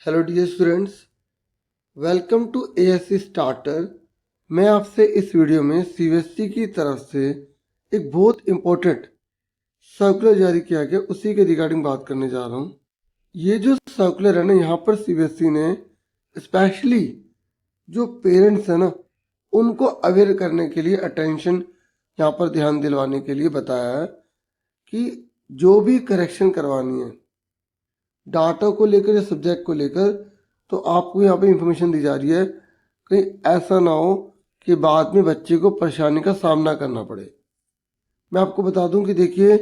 Hello dear students, welcome to ASC starter. मैं आपसे इस वीडियो में सीबीएसई की तरफ से एक बहुत इम्पोर्टेंट सर्कुलर जारी किया गया उसी के रिगार्डिंग बात करने जा रहा हूँ। ये जो सर्कुलर है ना, यहाँ पर सीबीएसई ने स्पेशली जो पेरेंट्स हैं ना, उनको अवेयर करने के लिए, अटेंशन यहाँ पर ध्यान दिलवाने के लिए बताया है कि जो भी करेक्शन करवानी है डाटा को लेकर या सब्जेक्ट को लेकर, तो आपको यहाँ पे इंफॉर्मेशन दी जा रही है। कहीं ऐसा ना हो कि बाद में बच्चे को परेशानी का सामना करना पड़े। मैं आपको बता दूं कि देखिए,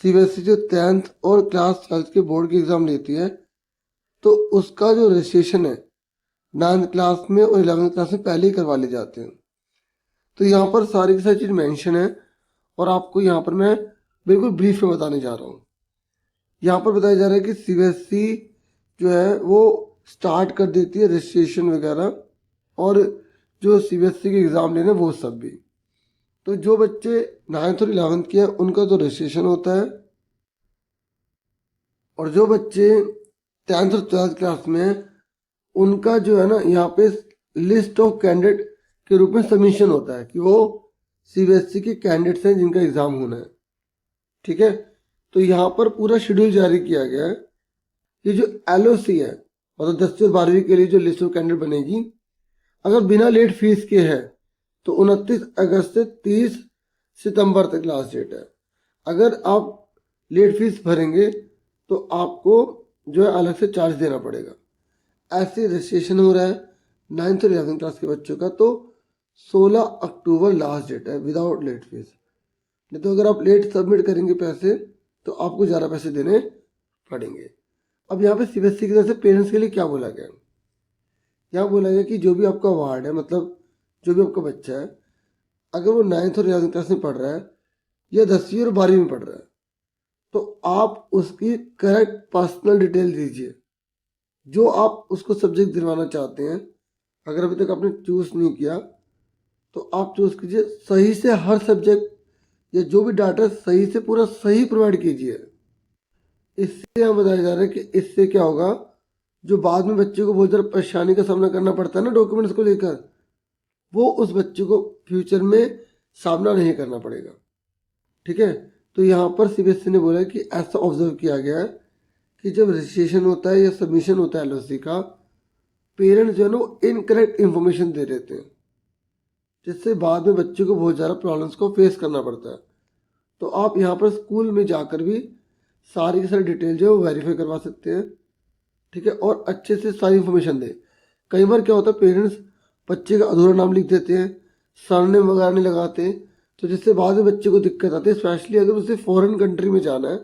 सीबीएसई जो 10th और क्लास 12th के बोर्ड की एग्ज़ाम लेती है, तो उसका जो रजिस्ट्रेशन है 9th क्लास में और 11th क्लास में पहले ही करवा ले जाते हैं। तो यहाँ पर सारी की सारी चीज़ मैंशन है और आपको यहाँ पर मैं बिल्कुल ब्रीफ में बताने जा रहा हूँ। यहाँ पर बताया जा रहा है कि सीबीएसई जो है वो स्टार्ट कर देती है रजिस्ट्रेशन वगैरह, और जो सीबीएसई के एग्ज़ाम लेने वो सब भी। तो जो बच्चे 9th और 11th के हैं उनका तो रजिस्ट्रेशन होता है, और जो बच्चे 10th और 12th क्लास में हैं उनका जो है ना, यहाँ पे लिस्ट ऑफ कैंडिडेट के रूप में सबमिशन होता है कि वो सीबीएसई के कैंडिडेट्स हैं जिनका एग्ज़ाम होना है। ठीक है, तो यहाँ पर पूरा शेड्यूल जारी किया गया है। ये जो एलओसी है, मतलब 10वीं और 12वीं के लिए जो लिस्ट ऑफ कैंडिडेट बनेगी, अगर बिना लेट फीस के है तो 29 अगस्त से 30 सितंबर तक लास्ट डेट है। अगर आप लेट फीस भरेंगे तो आपको जो है अलग से चार्ज देना पड़ेगा। ऐसे रजिस्ट्रेशन हो रहा है 9th और 11th क्लास के बच्चों का, तो 16 अक्टूबर लास्ट डेट है विदाउट लेट फीस। नहीं तो अगर आप लेट सबमिट करेंगे पैसे तो आपको ज़्यादा पैसे देने पड़ेंगे। अब यहाँ पे सीबीएसई की तरफ से पेरेंट्स के लिए क्या बोला गया? यहाँ बोला गया कि जो भी आपका वार्ड है, मतलब जो भी आपका बच्चा है, अगर वो 9th और 11th क्लास में पढ़ रहा है या 10वीं और 12वीं में पढ़ रहा है, तो आप उसकी करेक्ट पर्सनल डिटेल दीजिए। जो आप उसको सब्जेक्ट दिलवाना चाहते हैं, अगर अभी तक आपने चूज़ नहीं किया तो आप चूज़ कीजिए सही से। हर सब्जेक्ट या जो भी डाटा सही से पूरा सही प्रोवाइड कीजिए। इससे हम बताया जा रहा है कि इससे क्या होगा, जो बाद में बच्चे को बहुत ज़्यादा परेशानी का सामना करना पड़ता है ना डॉक्यूमेंट्स को लेकर, वो उस बच्चे को फ्यूचर में सामना नहीं करना पड़ेगा। ठीक है, तो यहाँ पर सीबीएसई ने बोला कि ऐसा ऑब्जर्व किया गया है कि जब रजिस्ट्रेशन होता है या सबमिशन होता है एलओसी का, पेरेंट्स जो है ना वो इनकरेक्ट इन्फॉर्मेशन दे देते हैं, जिससे बाद में बच्चे को बहुत ज़्यादा प्रॉब्लम्स को फेस करना पड़ता है। तो आप यहाँ पर स्कूल में जाकर भी सारी की सारी डिटेल जो है वो वेरीफाई करवा सकते हैं। ठीक है, और अच्छे से सारी इन्फॉर्मेशन दें। कई बार क्या होता है, पेरेंट्स बच्चे का अधूरा नाम लिख देते हैं, सरनेम वगैरह नहीं लगाते, तो जिससे बाद में बच्चे को दिक्कत आती है। स्पेशली अगर उसे फॉरेन कंट्री में जाना है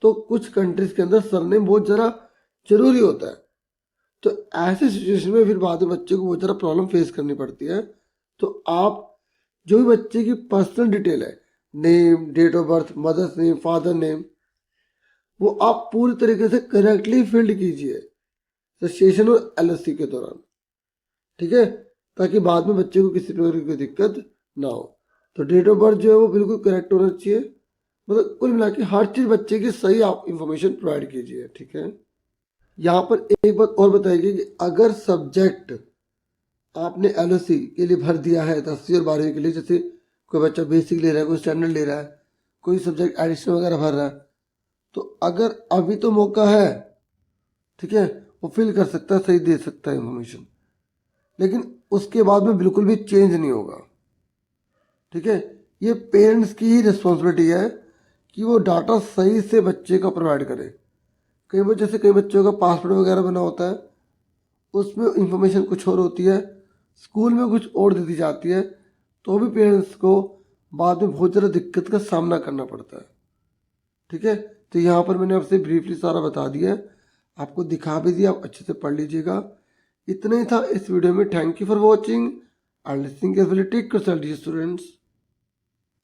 तो कुछ कंट्रीज के अंदर सरनेम बहुत ज़रा जरूरी होता है। तो ऐसे सिचुएशन में फिर बाद में बच्चे को बहुत ज़्यादा प्रॉब्लम फेस करनी पड़ती है। तो आप जो भी बच्चे की पर्सनल डिटेल है, name, date of birth, mother's name, father name, वो आप पूरी तरीके से करेक्टली फिल्ड कीजिए रजिस्ट्रेशन और एलओसी के दौरान। ठीक है, ताकि बाद में बच्चे को किसी प्रकार की दिक्कत ना हो। तो डेट ऑफ बर्थ जो है वो बिल्कुल करेक्ट होना चाहिए। मतलब कुल मिला के हर चीज़ बच्चे की सही आप इंफॉर्मेशन प्रोवाइड कीजिए। ठीक है, यहाँ पर एक बात और बताइए कि अगर सब्जेक्ट आपने एलओसी के लिए भर दिया है 10वीं और 12वीं के लिए, जैसे कोई बच्चा बेसिक ले रहा है, कोई स्टैंडर्ड ले रहा है, कोई सब्जेक्ट एडिशनल वगैरह भर रहा है, तो अगर अभी तो मौका है, ठीक है, वो फिल कर सकता है, सही दे सकता है इंफॉर्मेशन, लेकिन उसके बाद में बिल्कुल भी चेंज नहीं होगा। ठीक है, ये पेरेंट्स की ही रिस्पॉन्सिबिलिटी है कि वो डाटा सही से बच्चे का प्रोवाइड करे। कई बार जैसे कई बच्चों का पासवर्ड वगैरह बना होता है, उसमें इंफॉर्मेशन कुछ और होती है, स्कूल में कुछ और दे दी जाती है, तो भी पेरेंट्स को बाद में बहुत ज़्यादा दिक्कत का सामना करना पड़ता है। ठीक है, तो यहाँ पर मैंने आपसे ब्रीफली सारा बता दिया है, आपको दिखा भी दिया, आप अच्छे से पढ़ लीजिएगा। इतना ही था इस वीडियो में। Thank you for watching and listening carefully. Take care students.